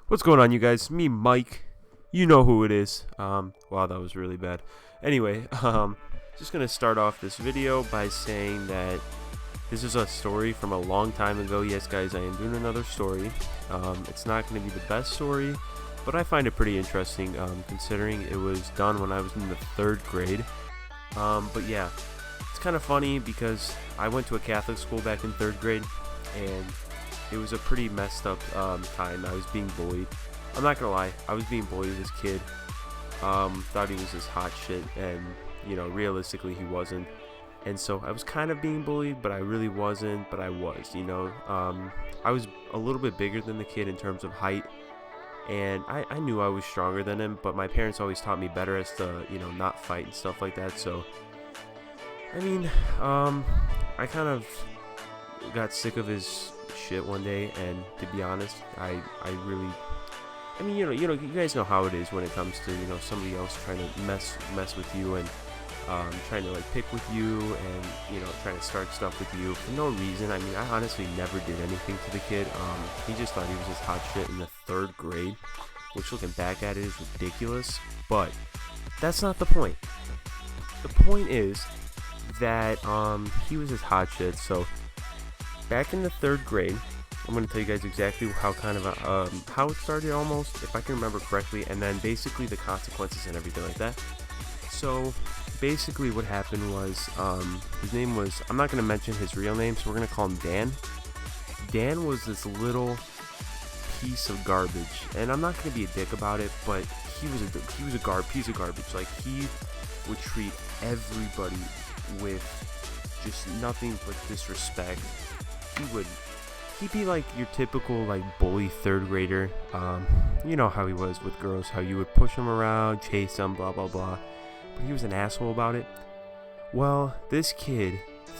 What's going on, you guys? Me, Mike. You know who it is. Wow, that was really bad. Anyway, just gonna start off this video by saying that this is a story from a long time ago. Yes, guys, I am doing another story. It's not gonna be the best story, but I find it pretty interesting, considering it was done when I was in the 3rd grade. But yeah, it's kind of funny because I went to a Catholic school back in 3rd grade, and it was a pretty messed up time. I was being bullied. I'm not gonna lie, I was being bullied as a kid. Thought he was this hot shit, and realistically he wasn't. And so I was kind of being bullied, but I really wasn't. But I was, I was a little bit bigger than the kid in terms of height, and I knew I was stronger than him. But my parents always taught me better as to not fight and stuff like that. So I mean, I kind of got sick of his shit one day, and to be honest, I really, you guys know how it is when it comes to somebody else trying to mess with you, and trying to like pick with you, and trying to start stuff with you for no reason. I mean, I honestly never did anything to the kid. He just thought he was just hot shit in the 3rd grade, which looking back at it is ridiculous, but that's not the point. The point is that he was just hot shit. So back in the 3rd grade, I'm going to tell you guys exactly how how it started, almost, if I can remember correctly, and then basically the consequences and everything like that. So basically what happened was, his name was, I'm not going to mention his real name, so we're going to call him Dan. Dan was this little piece of garbage, and I'm not going to be a dick about it, but he was a piece of garbage. Like, he would treat everybody with just nothing but disrespect. He'd be like your typical like bully 3rd grader. You know how he was with girls, how you would push him around, chase them, blah blah blah. But he was an asshole about it. Well, this kid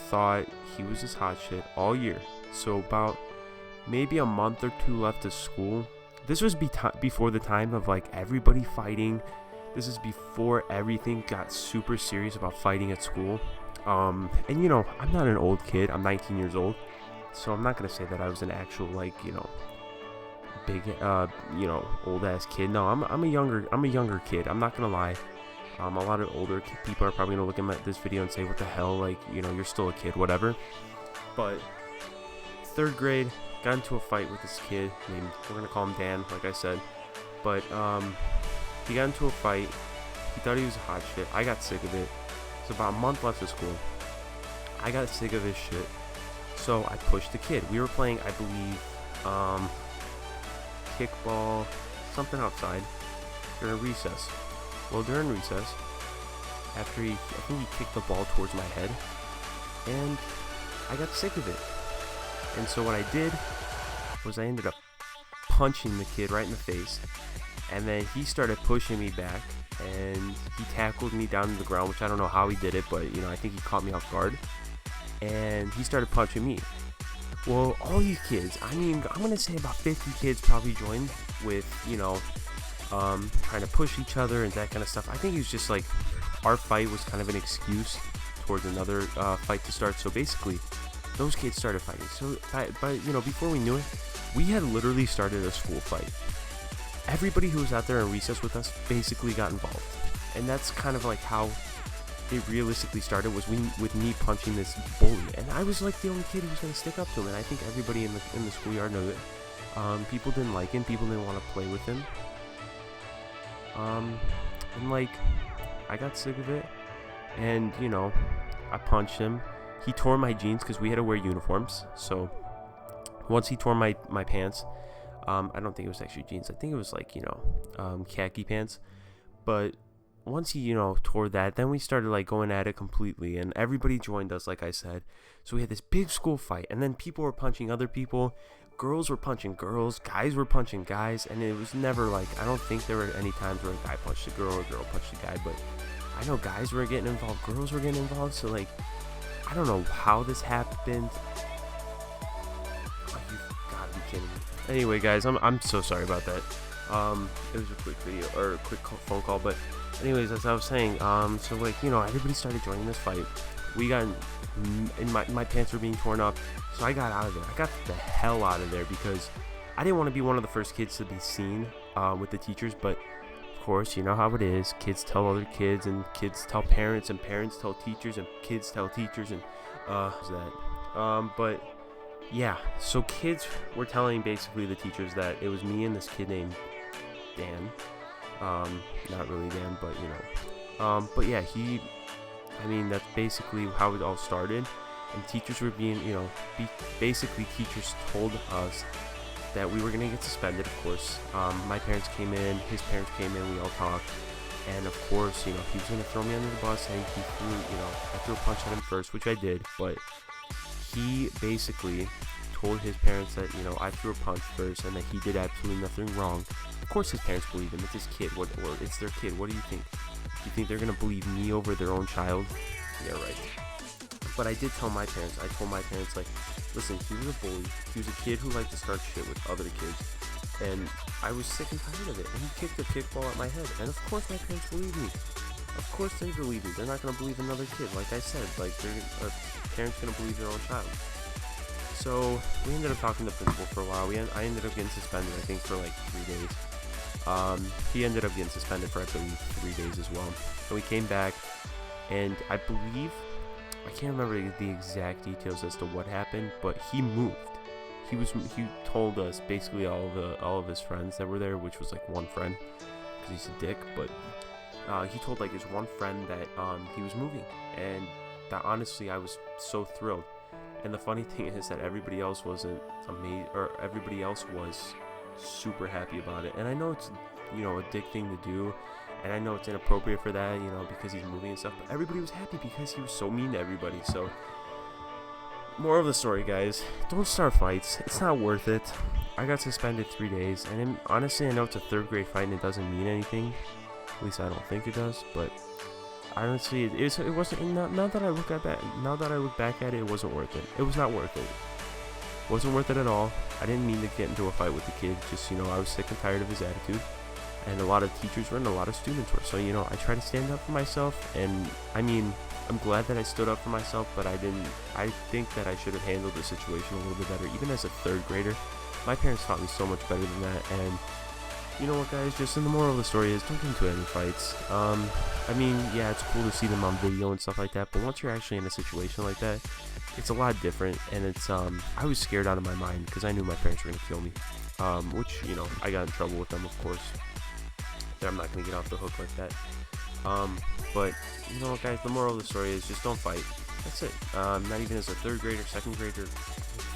thought he was this hot shit all year. So about maybe a month or 2 left of school. This was before the time of like everybody fighting. This is before everything got super serious about fighting at school. And I'm not an old kid. I'm 19 years old. So I'm not gonna say that I was an actual like big old ass kid. No, I'm a younger kid. I'm not gonna lie. A lot of older people are probably gonna look at this video and say, "What the hell? Like you're still a kid, whatever." But 3rd grade, got into a fight with this kid named, we're gonna call him Dan, like I said. But he got into a fight. He thought he was hot shit. I got sick of it. It's about a month left of school. I got sick of his shit. So I pushed the kid. We were playing, I believe, kickball, something outside during recess. Well, during recess, after I think he kicked the ball towards my head, and I got sick of it. And so what I did was I ended up punching the kid right in the face, and then he started pushing me back, and he tackled me down to the ground, which I don't know how he did it, but I think he caught me off guard. And he started punching me. Well, all you kids, I'm gonna say about 50 kids probably joined with, trying to push each other and that kind of stuff. I think it was just like, our fight was kind of an excuse towards another fight to start. So basically, those kids started fighting. So, but before we knew it, we had literally started a school fight. Everybody who was out there in recess with us basically got involved. And that's kind of like how it realistically started, was with me punching this bully, and I was like the only kid who was going to stick up to him, and I think everybody in the schoolyard knew it. People didn't like him, people didn't want to play with him, and like, I got sick of it, and I punched him. He tore my jeans because we had to wear uniforms, so once he tore my pants, I don't think it was actually jeans, I think it was like khaki pants, but once he, tore that, then we started like going at it completely, and everybody joined us, like I said. So we had this big school fight, and then people were punching other people, girls were punching girls, guys were punching guys, and it was never like, I don't think there were any times where a guy punched a girl or a girl punched a guy, but I know guys were getting involved, girls were getting involved, so like, I don't know how this happened. Oh, you've gotta be kidding me. Anyway, guys, I'm so sorry about that. It was a quick video, or a quick phone call, but anyways, as I was saying, so like, everybody started joining this fight. We got in my pants were being torn up, so I got out of there. I got the hell out of there because I didn't want to be one of the first kids to be seen with the teachers, but of course, you know how it is. Kids tell other kids, and kids tell parents, and parents tell teachers, and kids tell teachers, and but yeah, so kids were telling basically the teachers that it was me and this kid named Dan. Not really Dan, but you know. But yeah, I mean, that's basically how it all started. And teachers were being, you know, basically teachers told us that we were going to get suspended, of course. My parents came in, his parents came in, we all talked. And of course, you know, he was going to throw me under the bus, and he threw, you know, I threw a punch at him first, which I did. But he basically told his parents that, you know, I threw a punch first and that he did absolutely nothing wrong. Of course his parents believe him. It's his kid. Or it's their kid. What do you think? You think they're going to believe me over their own child? Yeah, right. But I did tell my parents. I told my parents, like, listen, he was a bully. He was a kid who liked to start shit with other kids. And I was sick and tired of it. And he kicked a kickball at my head. And of course my parents believe me. Of course they believe me. They're not going to believe another kid. Like I said, like, a parent's going to believe their own child. So we ended up talking to the principal for a while. I ended up getting suspended, I think, for like 3 days. He ended up getting suspended for, I believe, 3 days as well. And we came back, and I believe, I can't remember the exact details as to what happened, but he moved. He told us basically all of his friends that were there, which was like one friend, because he's a dick. But he told like his one friend that he was moving, and that honestly I was so thrilled. And the funny thing is that everybody else wasn't amazed, or everybody else was super happy about it. And I know it's, you know, a dick thing to do, and I know it's inappropriate for that, you know, because he's moving and stuff, but everybody was happy because he was so mean to everybody. So moral of the story, guys, don't start fights. It's not worth it. I got suspended 3 days, and honestly I know it's a 3rd grade fight and it doesn't mean anything. At least I don't think it does, but honestly, it wasn't. Now that I look back at it, it wasn't worth it. It was not worth it. It wasn't worth it at all. I didn't mean to get into a fight with the kid. Just, you know, I was sick and tired of his attitude. And a lot of teachers were and a lot of students were. So, you know, I try to stand up for myself. And I mean, I'm glad that I stood up for myself, but I think that I should have handled the situation a little bit better. Even as a 3rd grader, my parents taught me so much better than that. And you know what, guys, just in the moral of the story is don't get into any fights. I mean, yeah, it's cool to see them on video and stuff like that, but once you're actually in a situation like that, it's a lot different. And it's I was scared out of my mind because I knew my parents were gonna kill me, which, you know, I got in trouble with them, of course. I'm not gonna get off the hook like that. But you know what, guys, the moral of the story is just don't fight. That's it. Not even as a 3rd grader, 2nd grader,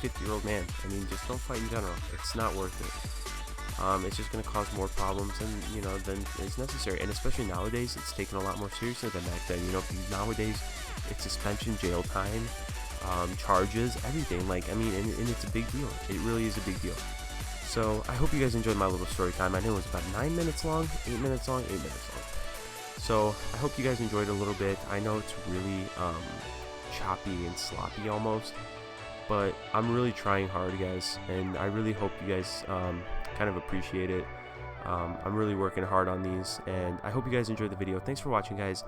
50-year-old man. I mean, just don't fight in general. It's not worth it. It's just going to cause more problems than is necessary. And especially nowadays, it's taken a lot more seriously than back then. You know, nowadays, it's suspension, jail time, charges, everything. Like, I mean, and it's a big deal. It really is a big deal. So, I hope you guys enjoyed my little story time. I know it was about 9 minutes long, 8 minutes long, 8 minutes long. So, I hope you guys enjoyed it a little bit. I know it's really choppy and sloppy almost, but I'm really trying hard, guys, and I really hope you guys kind of appreciate it. I'm really working hard on these, and I hope you guys enjoyed the video. Thanks for watching, guys.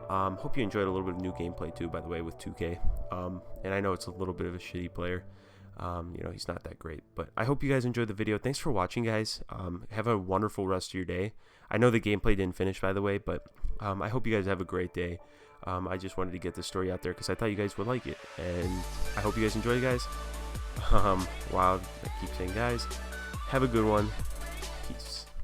Hope you enjoyed a little bit of new gameplay too, by the way, with 2K. And I know it's a little bit of a shitty player. You know, he's not that great, but I hope you guys enjoyed the video. Thanks for watching, guys. Have a wonderful rest of your day. I know the gameplay didn't finish, by the way, but I hope you guys have a great day. I just wanted to get this story out there because I thought you guys would like it, and I hope you guys enjoy it, guys. Wow, I keep saying guys. Have a good one.